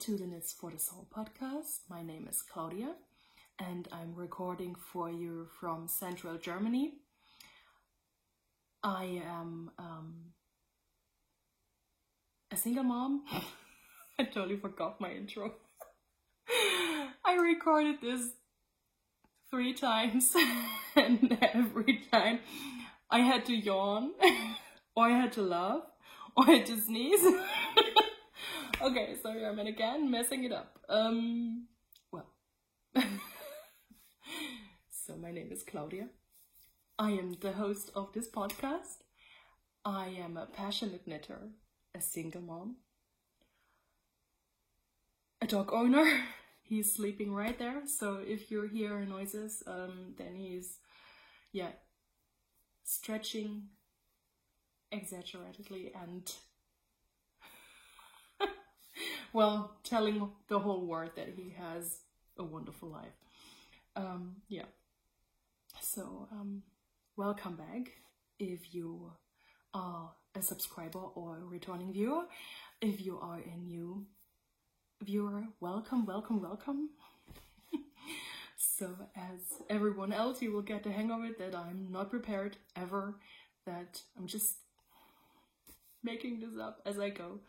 to the Knits for the Soul podcast. My name is Claudia and I'm recording for you from Central Germany. I am a single mom. I totally forgot my intro. I recorded this 3 times and every time I had to yawn or I had to laugh or I had to sneeze. Okay, sorry, I'm again messing it up. So my name is Claudia. I am the host of this podcast. I am a passionate knitter, a single mom, a dog owner. He's sleeping right there, so if you hear noises, then he's, stretching exaggeratedly and, well, telling the whole world that he has a wonderful life. So, welcome back if you are a subscriber or a returning viewer. If you are a new viewer, welcome. So as everyone else, you will get the hang of it that I'm not prepared ever, that I'm just making this up as I go.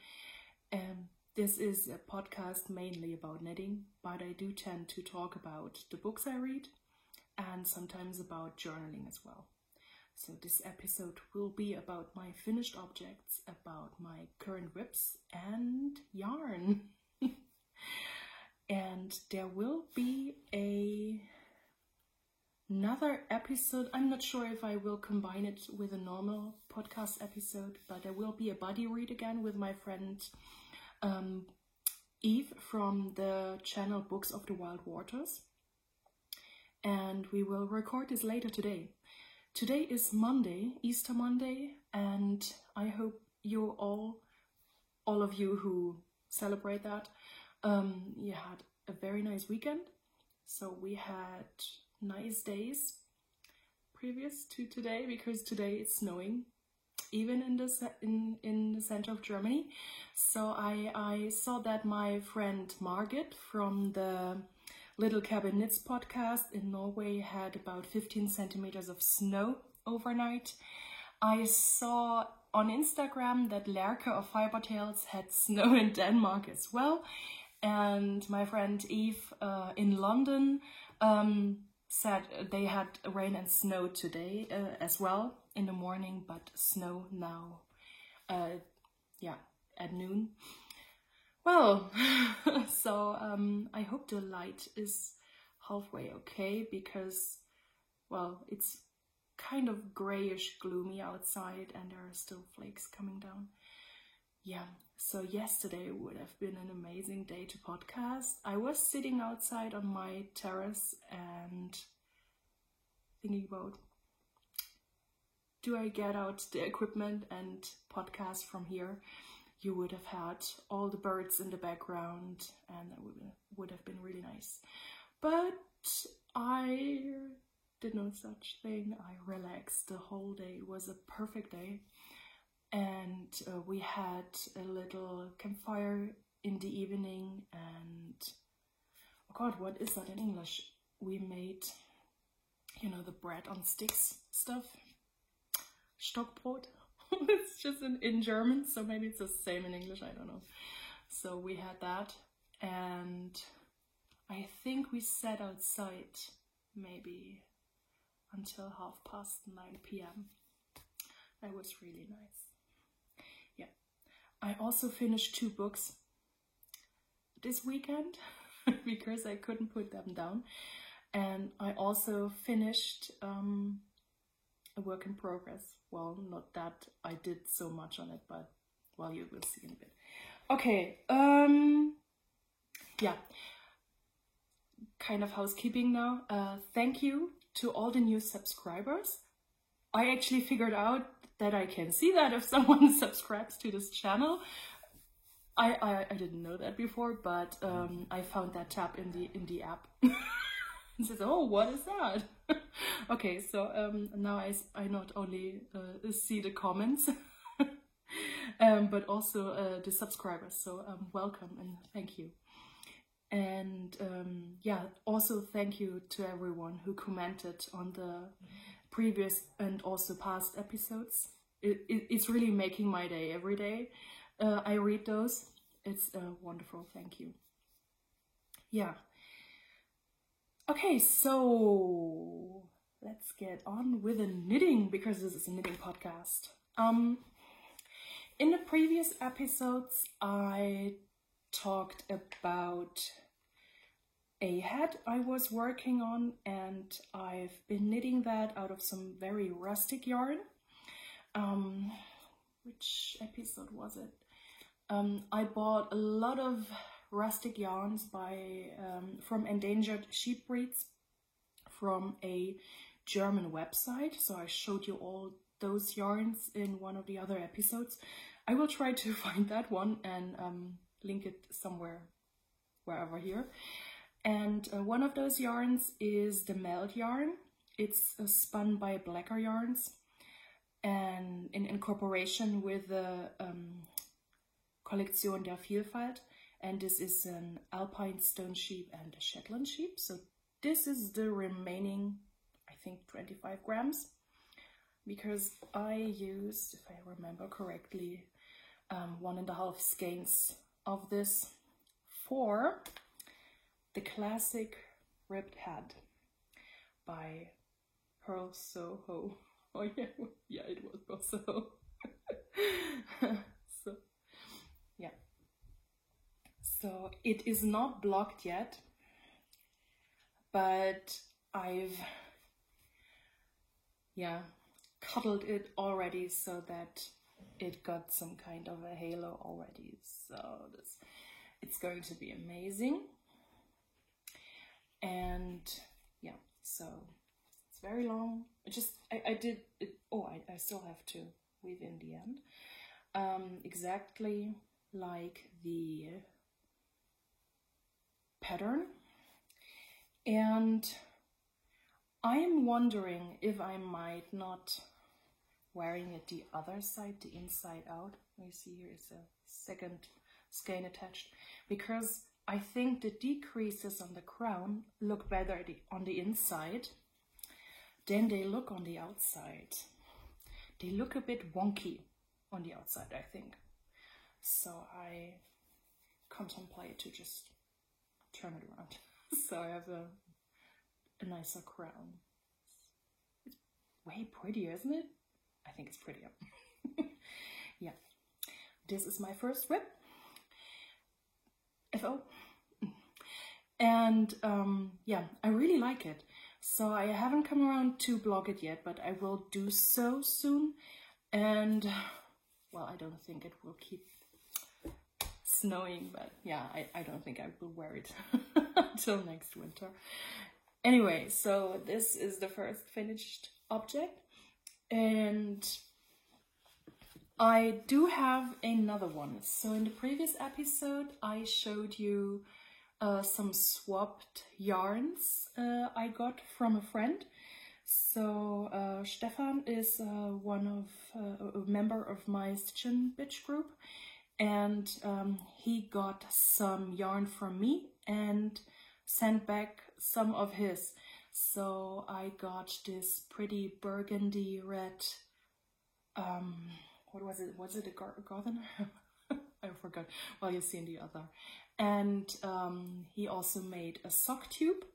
And this is a podcast mainly about knitting, but I do tend to talk about the books I read and sometimes about journaling as well. So this episode will be about my finished objects, about my current whips and yarn. And there will be another episode. I'm not sure if I will combine it with a normal podcast episode, but there will be a buddy read again with my friend Eve from the channel Books of the Wild Waters. And we will record this later today. Today is Monday, Easter Monday, and I hope you all of you who celebrate that, you had a very nice weekend. So we had nice days previous to today, because today it's snowing, even in the center of Germany. So I saw that my friend Margit from the Little Cabin Knits podcast in Norway had about 15 centimeters of snow overnight. I saw on Instagram that Lerke of Fiber Tales had snow in Denmark as well. And my friend Eve in London said they had rain and snow today as well in the morning, but snow now, at noon. Well, so I hope the light is halfway okay, because, well, it's kind of grayish, gloomy outside and there are still flakes coming down. Yeah, so yesterday would have been an amazing day to podcast. I was sitting outside on my terrace and thinking about, do I get out the equipment and podcast from here? You would have had all the birds in the background and that would have been really nice. But I did no such thing. I relaxed the whole day. It was a perfect day. And we had a little campfire in the evening and, oh God, what is that in English? We made, the bread on sticks stuff. Stockbrot. It's just in German, so maybe it's the same in English, I don't know. So we had that, and I think we sat outside maybe until 9:30 p.m. That was really nice. Yeah, I also finished 2 books this weekend because I couldn't put them down, and I also finished a work in progress. Well, not that I did so much on it, but, well, you will see in a bit. Okay, kind of housekeeping now. Thank you to all the new subscribers. I actually figured out that I can see that if someone subscribes to this channel. I didn't know that before, but I found that tab in the app. And says, oh, what is that? Okay, so now I not only see the comments, but also the subscribers. So welcome and thank you. And yeah, also thank you to everyone who commented on the previous and also past episodes. It's really making my day every day. I read those. It's wonderful. Thank you. Yeah. Okay, so let's get on with the knitting, because this is a knitting podcast. In the previous episodes, I talked about a hat I was working on, and I've been knitting that out of some very rustic yarn. Which episode was it? I bought a lot of rustic yarns from Endangered Sheep Breeds from a German website. So I showed you all those yarns in one of the other episodes. I will try to find that one and link it somewhere, wherever here. And one of those yarns is the Melt yarn. It's spun by Blacker Yarns, and in cooperation with the Kollektion der Vielfalt. And this is an Alpine Stone Sheep and a Shetland Sheep. So this is the remaining, I think, 25 grams. Because I used, if I remember correctly, 1.5 skeins of this for the classic ribbed hat by Pearl Soho. Oh yeah, it was Pearl Soho. So yeah. So it is not blocked yet, but I've cuddled it already so that it got some kind of a halo already. So it's going to be amazing. And yeah, so it's very long. I did it. Oh, I still have to weave in the end. Exactly like the pattern. And I'm wondering if I might not wearing it the other side, the inside out. You see here is a second skein attached, because I think the decreases on the crown look better on the inside than they look on the outside. They look a bit wonky on the outside, I think. So I contemplate to just turn it around. So I have a nicer crown. It's way prettier, isn't it? I think it's prettier. Yeah. This is my first whip. FO. And yeah, I really like it. So I haven't come around to blog it yet, but I will do so soon. And well, I don't think it will keep snowing, but yeah, I don't think I will wear it until next winter. Anyway, so this is the first finished object, and I do have another one. So in the previous episode, I showed you some swapped yarns I got from a friend. So Stefan is a member of my Stitchin' Bitch group, and he got some yarn from me and sent back some of his. So I got this pretty burgundy red, what was it? Was it a Gardener? I forgot. Well, you see in the other. And he also made a sock tube.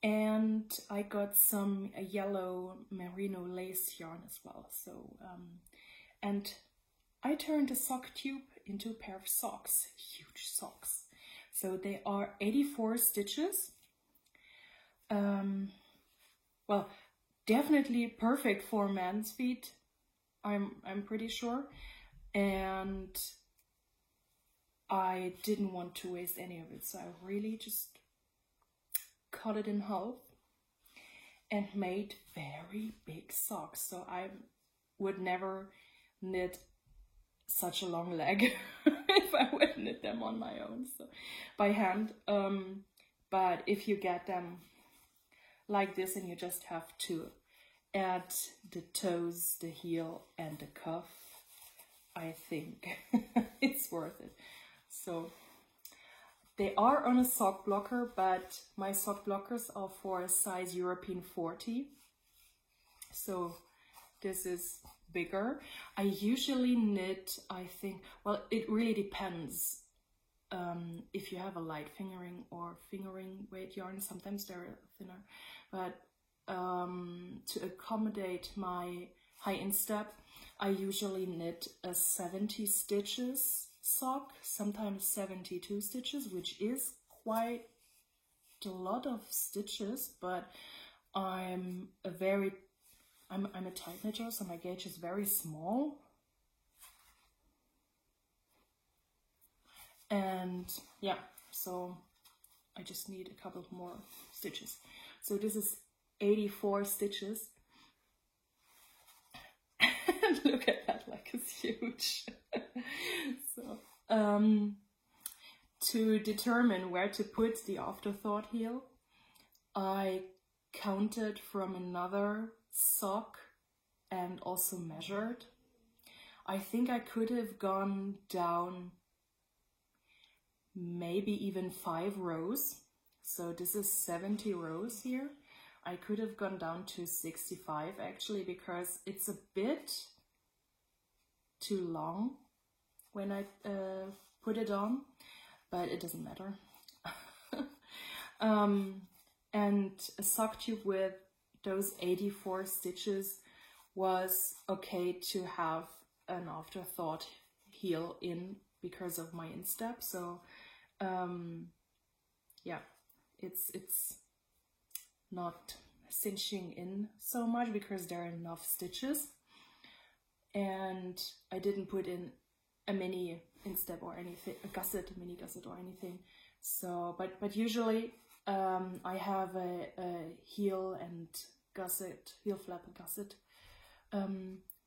And I got some yellow merino lace yarn as well. So, and I turned the sock tube into a pair of socks, huge socks. So they are 84 stitches. Well, definitely perfect for man's feet. I'm pretty sure. And I didn't want to waste any of it, so I really just cut it in half and made very big socks. So I would never knit such a long leg if I would knit them on my own, so by hand. But if you get them like this and you just have to add the toes, the heel and the cuff, I think it's worth it. So They are on a sock blocker, but my sock blockers are for a size European 40. So this is bigger. I usually knit, I think, well, it really depends. If you have a light fingering or fingering weight yarn, sometimes they're thinner, but to accommodate my high instep, I usually knit a 70 stitches sock, sometimes 72 stitches, which is quite a lot of stitches, but I'm a tight knitter, so my gauge is very small. And yeah, so I just need a couple more stitches. So this is 84 stitches. Look at that, like it's huge. So to determine where to put the afterthought heel, I counted from another sock and also measured. I think I could have gone down maybe even 5 rows. So this is 70 rows here. I could have gone down to 65 actually, because it's a bit too long when I put it on, but it doesn't matter. And a sock tube with those 84 stitches was okay to have an afterthought heel in because of my instep. So yeah, it's not cinching in so much because there are enough stitches, and I didn't put in a mini instep or anything, a mini gusset or anything. So but usually I have a heel and gusset, heel flap and gusset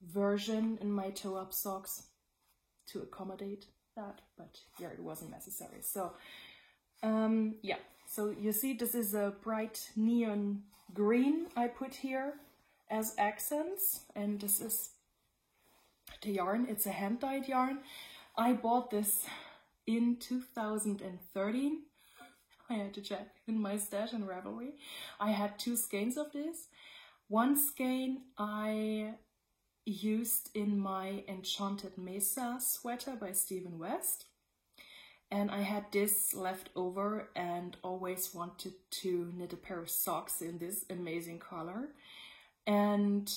version in my toe up socks to accommodate that, but here it wasn't necessary. So yeah, so you see this is a bright neon green I put here as accents, and this is the yarn. It's a hand-dyed yarn. I bought this in 2013. I had to check in my stash and Ravelry. I had 2 skeins of this. One skein I used in my Enchanted Mesa sweater by Stephen West. And I had this left over and always wanted to knit a pair of socks in this amazing color. And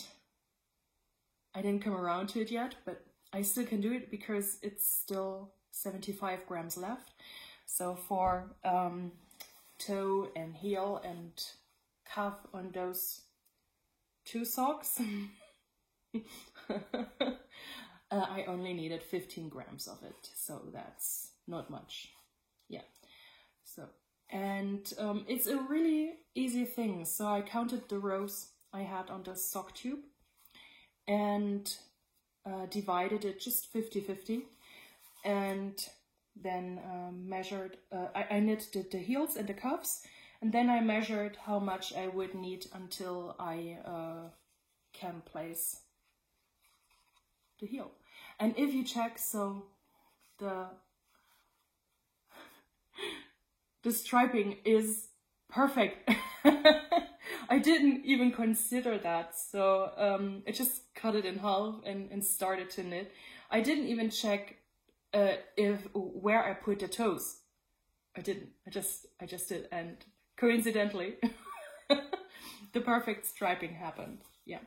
I didn't come around to it yet, but I still can do it because it's still 75 grams left. So for toe and heel and calf on those 2 socks, I only needed 15 grams of it. So that's not much. Yeah. So, and it's a really easy thing. So I counted the rows I had on the sock tube and divided it just 50-50, and then measured, I knit the heels and the cuffs, and then I measured how much I would need until I can place the heel. And if you check, so the striping is perfect. I didn't even consider that, so I just cut it in half and started to knit. I didn't even check where I put the toes. I didn't. I just did, and coincidentally, the perfect striping happened. Yeah.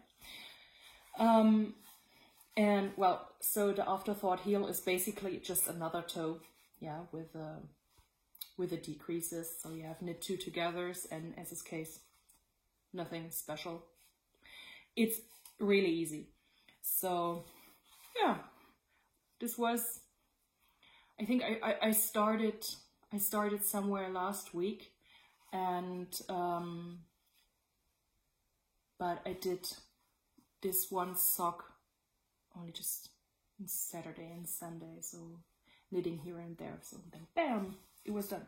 And well, so the afterthought heel is basically just another toe, yeah, with the decreases. So you have knit 2 togethers, and as this case, nothing special. It's really easy. So yeah, this was, I think I started somewhere last week, and but I did this one sock only just on Saturday and Sunday, so knitting here and there, so then bam, it was done.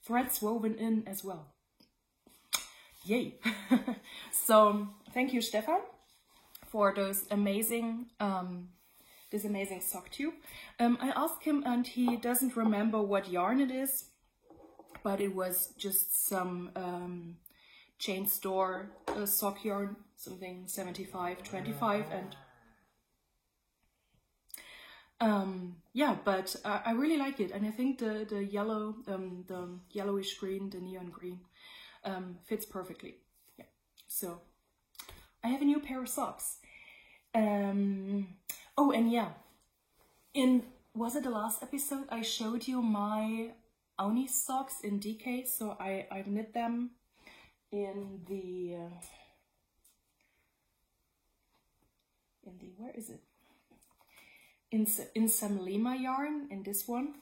Threads woven in as well. Yay! So thank you, Stefan, for those amazing this amazing sock tube. I asked him and he doesn't remember what yarn it is, but it was just some chain store sock yarn, something 75-25, and yeah, but I really like it, and I think the yellow, the yellowish green, the neon green, fits perfectly. Yeah, so I have a new pair of socks. Oh, and yeah, was it the last episode I showed you my Oni socks in DK? So I've knit them in the where is it? In some Lima yarn, in this one,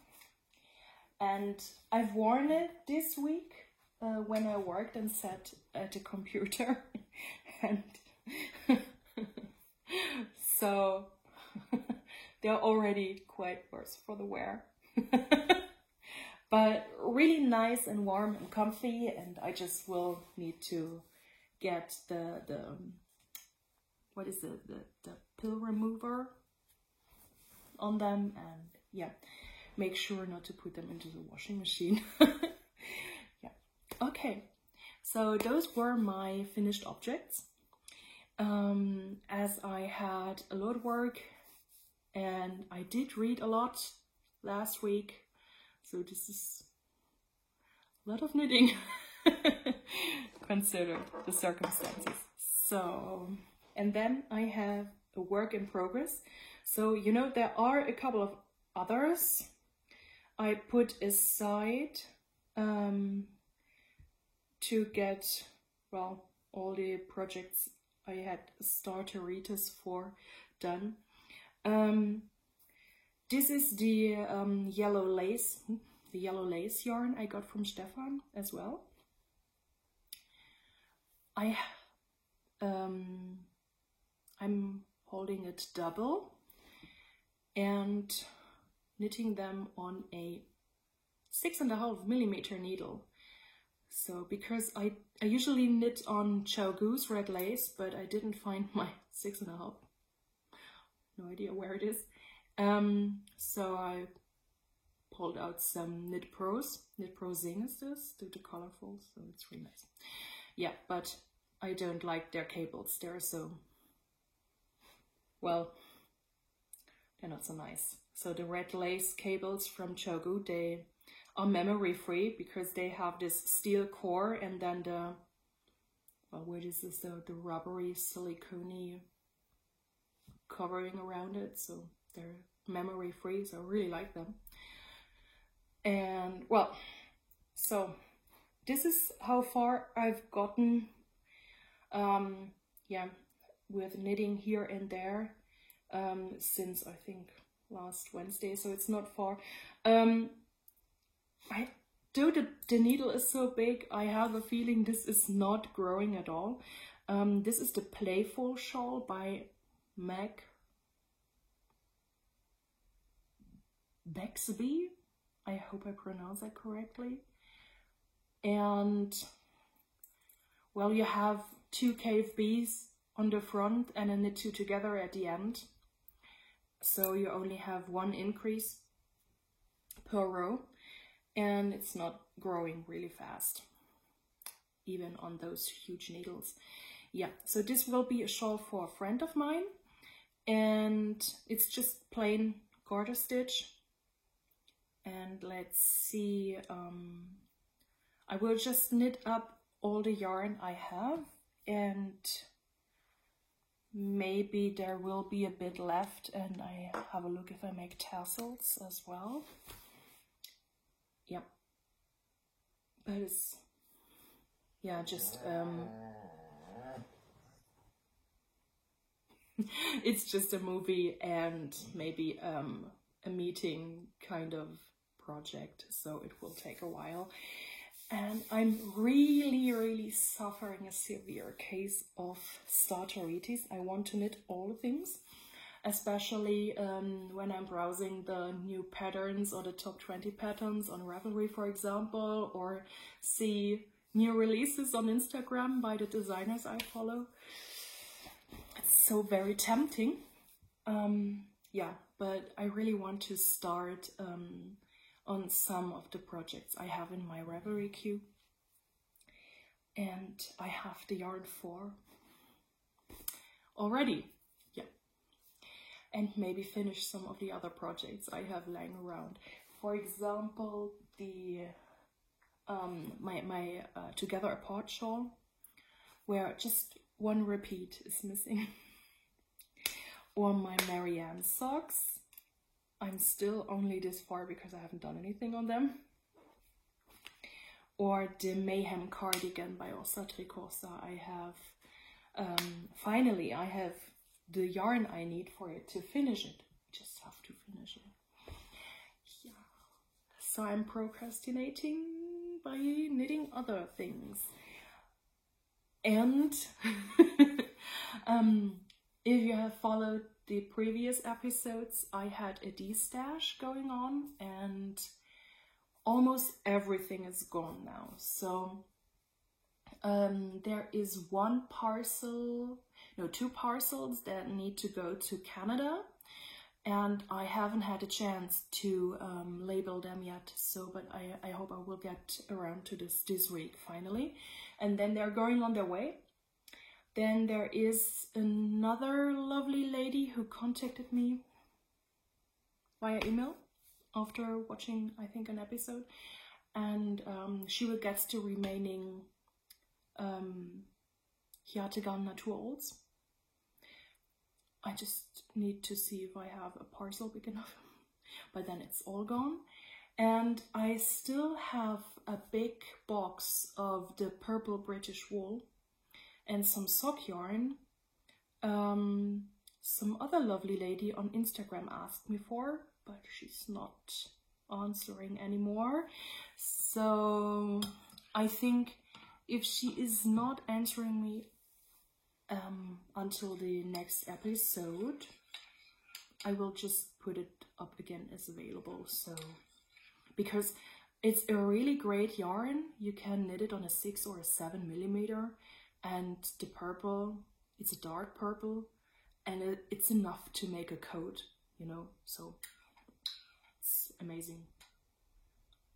and I've worn it this week when I worked and sat at the computer, and so they're already quite worse for the wear. But really nice and warm and comfy, and I just will need to get the what is it, the pill remover on them, and yeah, make sure not to put them into the washing machine. Yeah, okay, so those were my finished objects. As I had a lot of work and I did read a lot last week, so this is a lot of knitting consider the circumstances. So, and then I have a work in progress. So, you know, there are a couple of others I put aside to get, well, all the projects I had starteritis for done. This is the yellow lace yarn I got from Stefan as well. I'm holding it double and knitting them on a 6.5mm needle. So because I usually knit on Chow Goose red lace, but I didn't find my 6.5. No idea where it is. So I pulled out some Knit Pro Zing is this, the colorful, so it's really nice. Yeah, but I don't like their cables. They're so, well, they're not so nice. So the red lace cables from Chogu, they are memory free because they have this steel core and then the, well, what is this, the rubbery silicone covering around it, so they're memory free, so I really like them. And well, so this is how far I've gotten, yeah, with knitting here and there since I think last Wednesday, so it's not far. Though the needle is so big, I have a feeling this is not growing at all. This is the Playful Shawl by Meg Bexby. I hope I pronounce that correctly. And well, you have 2 KFBs on the front and a knit 2 together at the end. So you only have 1 increase per row, and it's not growing really fast, even on those huge needles. Yeah, so this will be a shawl for a friend of mine, and it's just plain garter stitch. And let's see, I will just knit up all the yarn I have, and maybe there will be a bit left, and I have a look if I make tassels as well. Yep. But it's, yeah, just it's just a movie and maybe a meeting kind of project, so it will take a while. And I'm really suffering a severe case of starteritis. I want to knit all the things, especially when I'm browsing the new patterns or the top 20 patterns on Ravelry, for example, or see new releases on Instagram by the designers I follow. It's so very tempting. yeah, but I really want to start on some of the projects I have in my Ravelry queue. And I have the yarn for already, yeah. And maybe finish some of the other projects I have lying around. For example, the my Together Apart shawl, where just one repeat is missing. Or my Marianne socks. I'm still only this far because I haven't done anything on them. Or the Mayhem cardigan by Ossa Tricorsa. I have, finally, I have the yarn I need for it to finish it. Just have to finish it. Yeah. So I'm procrastinating by knitting other things. And if you have followed the previous episodes, I had a de-stash going on and almost everything is gone now. So there is two parcels that need to go to Canada, and I haven't had a chance to label them yet. So, but I hope I will get around to this week finally, and then they're going on their way. Then there is another lovely lady who contacted me via email after watching, I think, an episode, and she will get the remaining Hjategan Naturals. I just need to see if I have a parcel big enough, but then it's all gone. And I still have a big box of the purple British wool and some sock yarn. Some other lovely lady on Instagram asked me for, but she's not answering anymore. So I think if she is not answering me until the next episode, I will just put it up again as available. So, because it's a really great yarn, you can knit it on a 6 or a 7mm, and the purple, it's a dark purple, and it's enough to make a coat, you know, so it's amazing.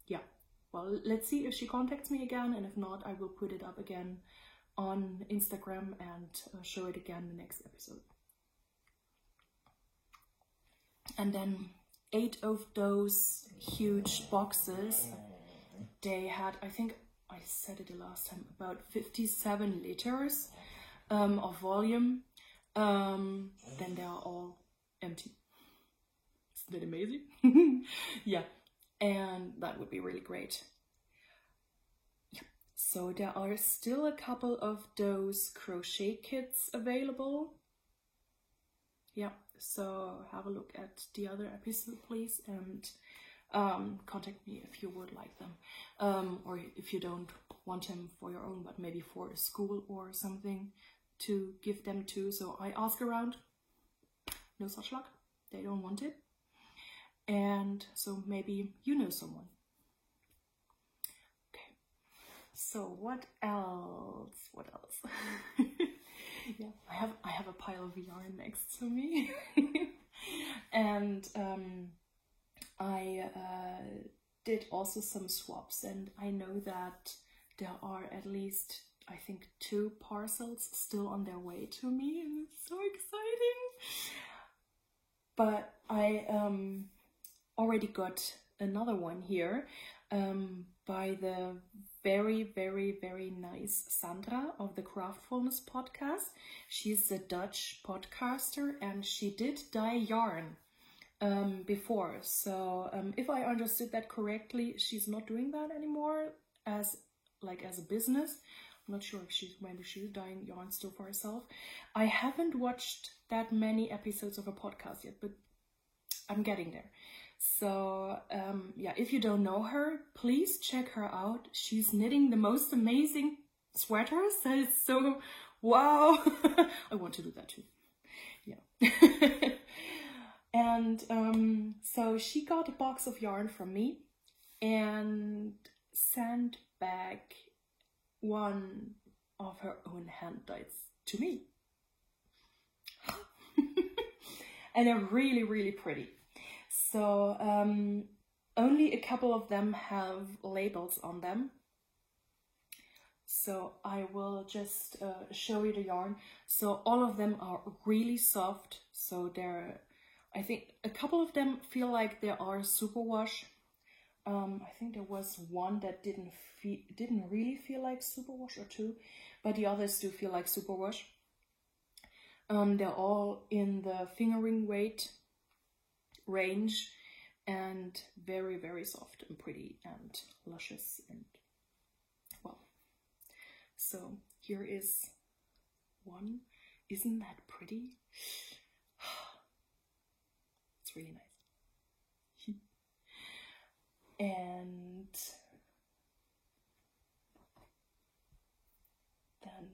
Yeah, well, let's see if she contacts me again, and if not, I will put it up again on Instagram and show it again in the next episode. And then 8 of those huge boxes, they had, I think I said it the last time, about 57 liters of volume. Then they are all empty. Isn't that amazing? Yeah, and that would be really great. Yeah. So there are still a couple of those crochet kits available. Yeah, so have a look at the other episode, please, and contact me if you would like them, or if you don't want them for your own, but maybe for a school or something to give them to. So I ask around, no such luck, they don't want it, and so maybe you know someone. Okay, so what else? Yeah, I have a pile of yarn next to me. And I did also some swaps, and I know that there are at least, I think, 2 parcels still on their way to me, and it's so exciting. But I already got another one here by the very, very, very nice Sandra of the Craftfulness podcast. She's a Dutch podcaster, and she did dye yarn before. So if I understood that correctly, she's not doing that anymore as a business. I'm not sure if maybe she's dyeing yarn still for herself. I haven't watched that many episodes of a podcast yet, but I'm getting there. So yeah, if you don't know her, please check her out. She's knitting the most amazing sweaters. That is so wow. I want to do that too. Yeah. And so she got a box of yarn from me and sent back one of her own hand dyes to me. and they're really, really pretty. So only a couple of them have labels on them. So I will just show you the yarn. So all of them are really soft. So they're, I think a couple of them feel like they are superwash. I think there was one that didn't really feel like superwash, or two, but the others do feel like superwash. They're all in the fingering weight range and very, very soft and pretty and luscious and well. So here is one. Isn't that pretty? It's really nice. And then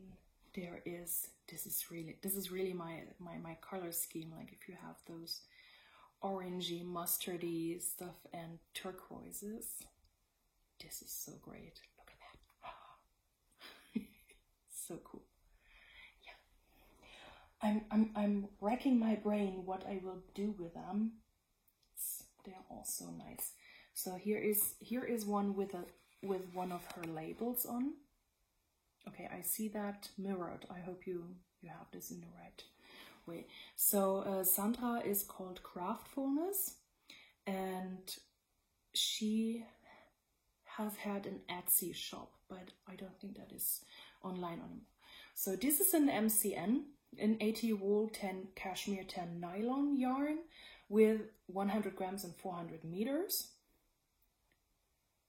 there is, this is really my color scheme. Like if you have those orangey, mustardy stuff and turquoises, this is so great. Look at that. So cool. Yeah. I'm racking my brain what I will do with them. They're all so nice. So here is one with one of her labels on. Okay, I see that mirrored. I hope you have this in the right way. So Sandra is called Craftfulness, and she has had an Etsy shop, but I don't think that is online anymore. So this is an MCN, an 80 wool, 10 cashmere, 10 nylon yarn with 100 grams and 400 meters.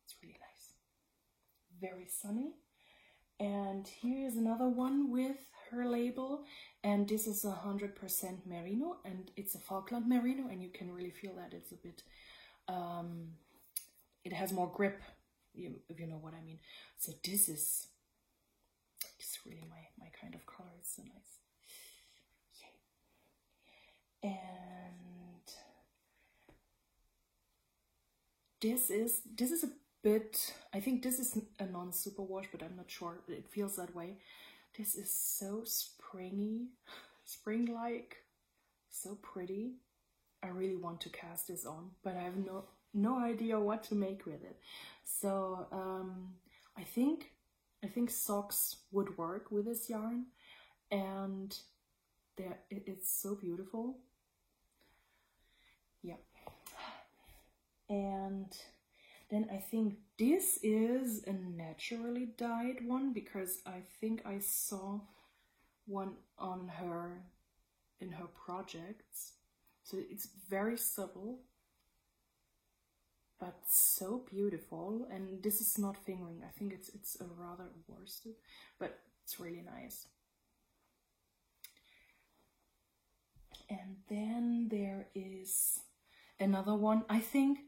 It's really nice. Very sunny. And here is another one with her label, and this is 100% merino, and it's a Falkland merino, and you can really feel that it's a bit, it has more grip, if you know what I mean. So this is really my kind of color. It's so nice. Yay. And this is a bit, I think this is a non-superwash, but I'm not sure. It feels that way. This is so springy, spring-like, so pretty. I really want to cast this on, but I have no idea what to make with it. So I think socks would work with this yarn, and it's so beautiful. Yeah. And then I think this is a naturally dyed one, because I think I saw one on her in her projects. So it's very subtle, but so beautiful. And this is not fingering. I think it's a rather worsted, but it's really nice. And then there is another one. I think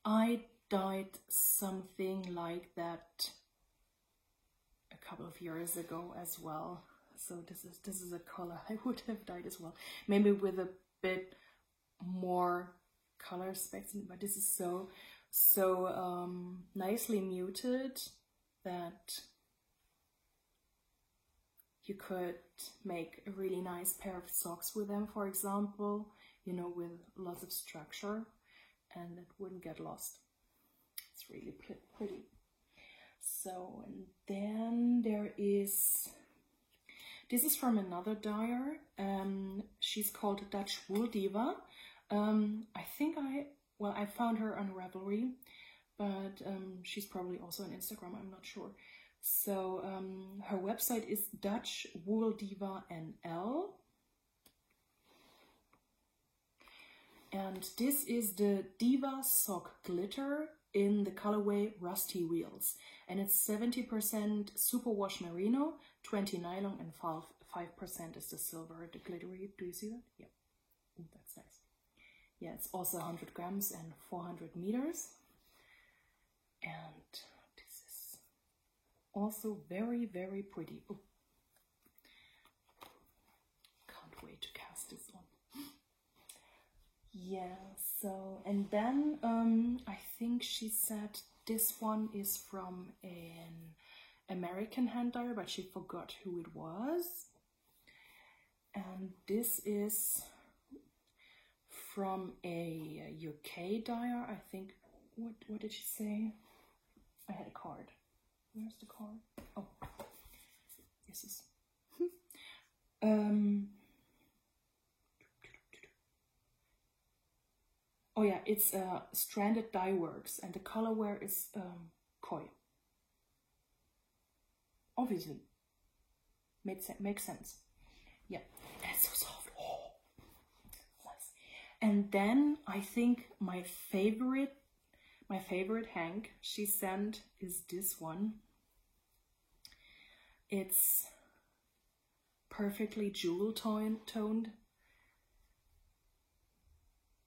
I dyed something like that a couple of years ago as well. So this is a color I would have dyed as well, maybe with a bit more color spectrum, but this is so nicely muted that you could make a really nice pair of socks with them, for example, you know, with lots of structure, and it wouldn't get lost. It's really pretty. So, and then there is, this is from another dyer. She's called Dutch Wool Diva. I think I found her on Ravelry, but she's probably also on Instagram, I'm not sure. So her website is Dutch Wool Diva NL. And this is the Diva Sock Glitter in the colorway Rusty Wheels. And it's 70% superwash merino, 20 nylon, and 5% is the silver, the glittery. Do you see that? Yeah. Ooh, that's nice. Yeah, it's also 100 grams and 400 meters. And this is also very, very pretty. Oh, can't wait to cast this on. Yeah, so, and then I think she said this one is from an American hand dyer, but she forgot who it was. And this is from a UK dyer, I think. What did she say? I had a card. Where's the card? Oh, this is. Oh yeah, it's Stranded Dye Works, and the colorware is Koi. Obviously, makes sense. Yeah, and it's so soft. Oh, nice. And then I think my favorite Hank she sent is this one. It's perfectly jewel toned.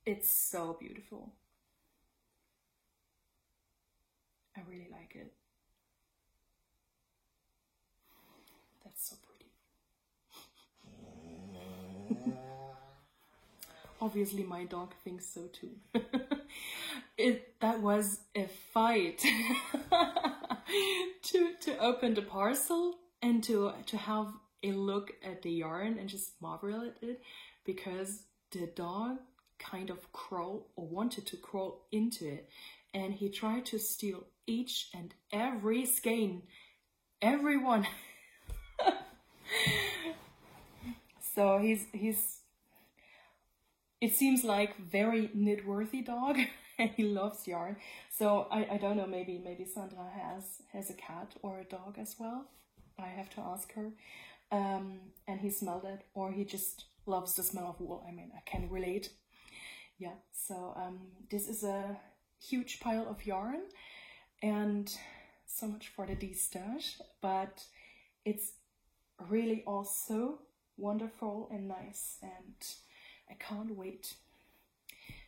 It's so beautiful. I really like it. That's so pretty. Obviously my dog thinks so too. That was a fight to open the parcel and to have a look at the yarn and just marvel at it, because the dog kind of wanted to crawl into it, and he tried to steal each and every skein, everyone. So he's it seems like very knit-worthy dog, and he loves yarn. So I don't know, maybe Sandra has a cat or a dog as well. I have to ask her. And he smelled it, or he just loves the smell of wool. I mean, I can relate. Yeah, so this is a huge pile of yarn, and so much for the de-stash, but it's really also wonderful and nice, and I can't wait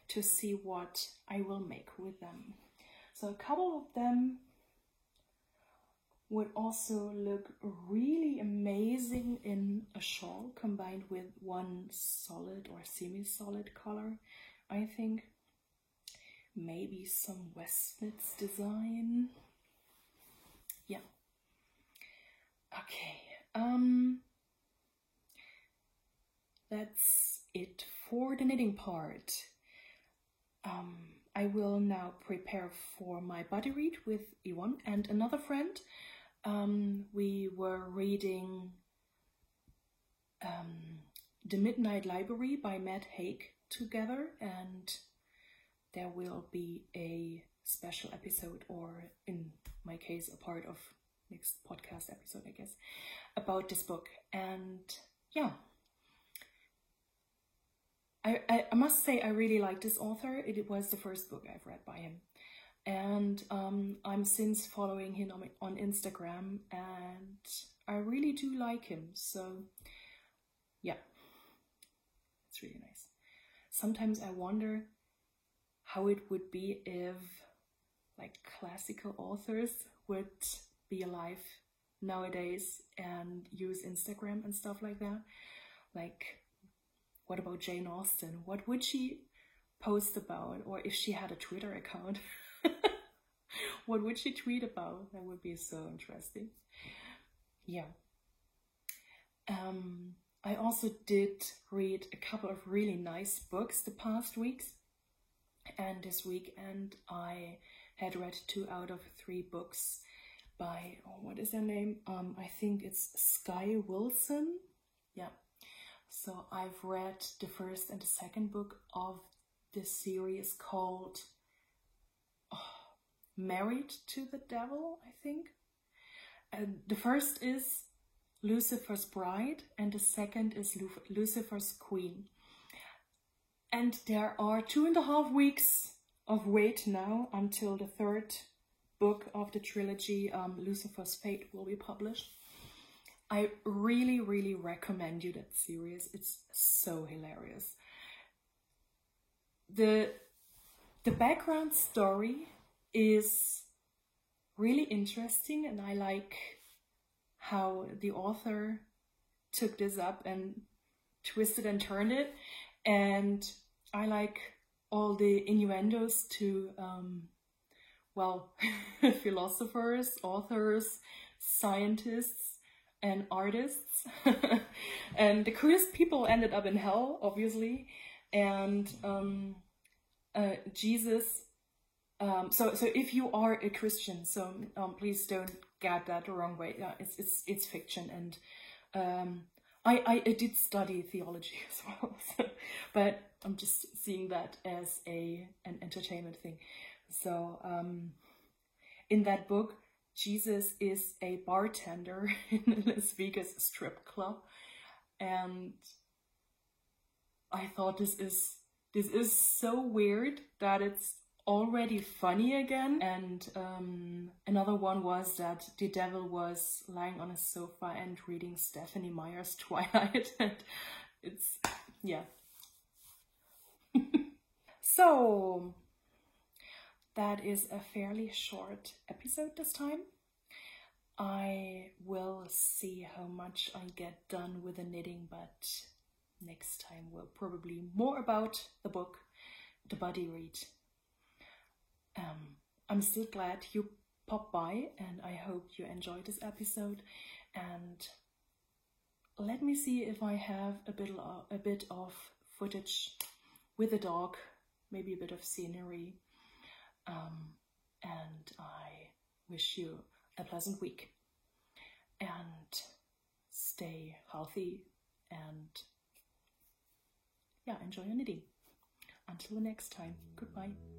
to see what I will make with them. So a couple of them would also look really amazing in a shawl combined with one solid or semi-solid color. I think maybe some Westnitz design. Yeah. Okay. That's it for the knitting part. I will now prepare for my buddy read with Yvonne and another friend. We were reading The Midnight Library by Matt Haig together, and there will be a special episode, or in my case a part of next podcast episode, I guess, about this book. And yeah, I must say I really like this author. It was the first book I've read by him, and I'm since following him on Instagram, and I really do like him. So yeah, it's really nice. Sometimes I wonder how it would be if like classical authors would be alive nowadays and use Instagram and stuff like that. Like, what about Jane Austen? What would she post about? Or if she had a Twitter account, what would she tweet about? That would be so interesting. Yeah. I also did read a couple of really nice books the past weeks. And this weekend I had read 2 out of 3 books by, what is their name? I think it's Skye Wilson. Yeah. So I've read the first and the second book of this series called Married to the Devil, I think. And the first is Lucifer's Bride, and the second is Lucifer's Queen. And there are 2.5 weeks of wait now until the 3rd book of the trilogy, Lucifer's Fate, will be published. I really, really recommend you that series. It's so hilarious. The background story is really interesting, and I like how the author took this up and twisted and turned it. And I like all the innuendos to, well, philosophers, authors, scientists, and artists. And the curious people ended up in hell, obviously. And Jesus. So if you are a Christian, so please don't get that the wrong way. Yeah, it's fiction, and I did study theology as well, so, but I'm just seeing that as an entertainment thing. So in that book, Jesus is a bartender in a Las Vegas strip club, and I thought this is so weird that it's already funny again. And another one was that the devil was lying on a sofa and reading Stephenie Meyer's Twilight, and it's, yeah. So that is a fairly short episode this time. I will see how much I get done with the knitting, but next time will probably more about the book, The Buddy Read. I'm still glad you popped by, and I hope you enjoyed this episode. And let me see if I have a bit of footage with the dog, maybe a bit of scenery. And I wish you a pleasant week, and stay healthy, and yeah, enjoy your knitting. Until next time, goodbye.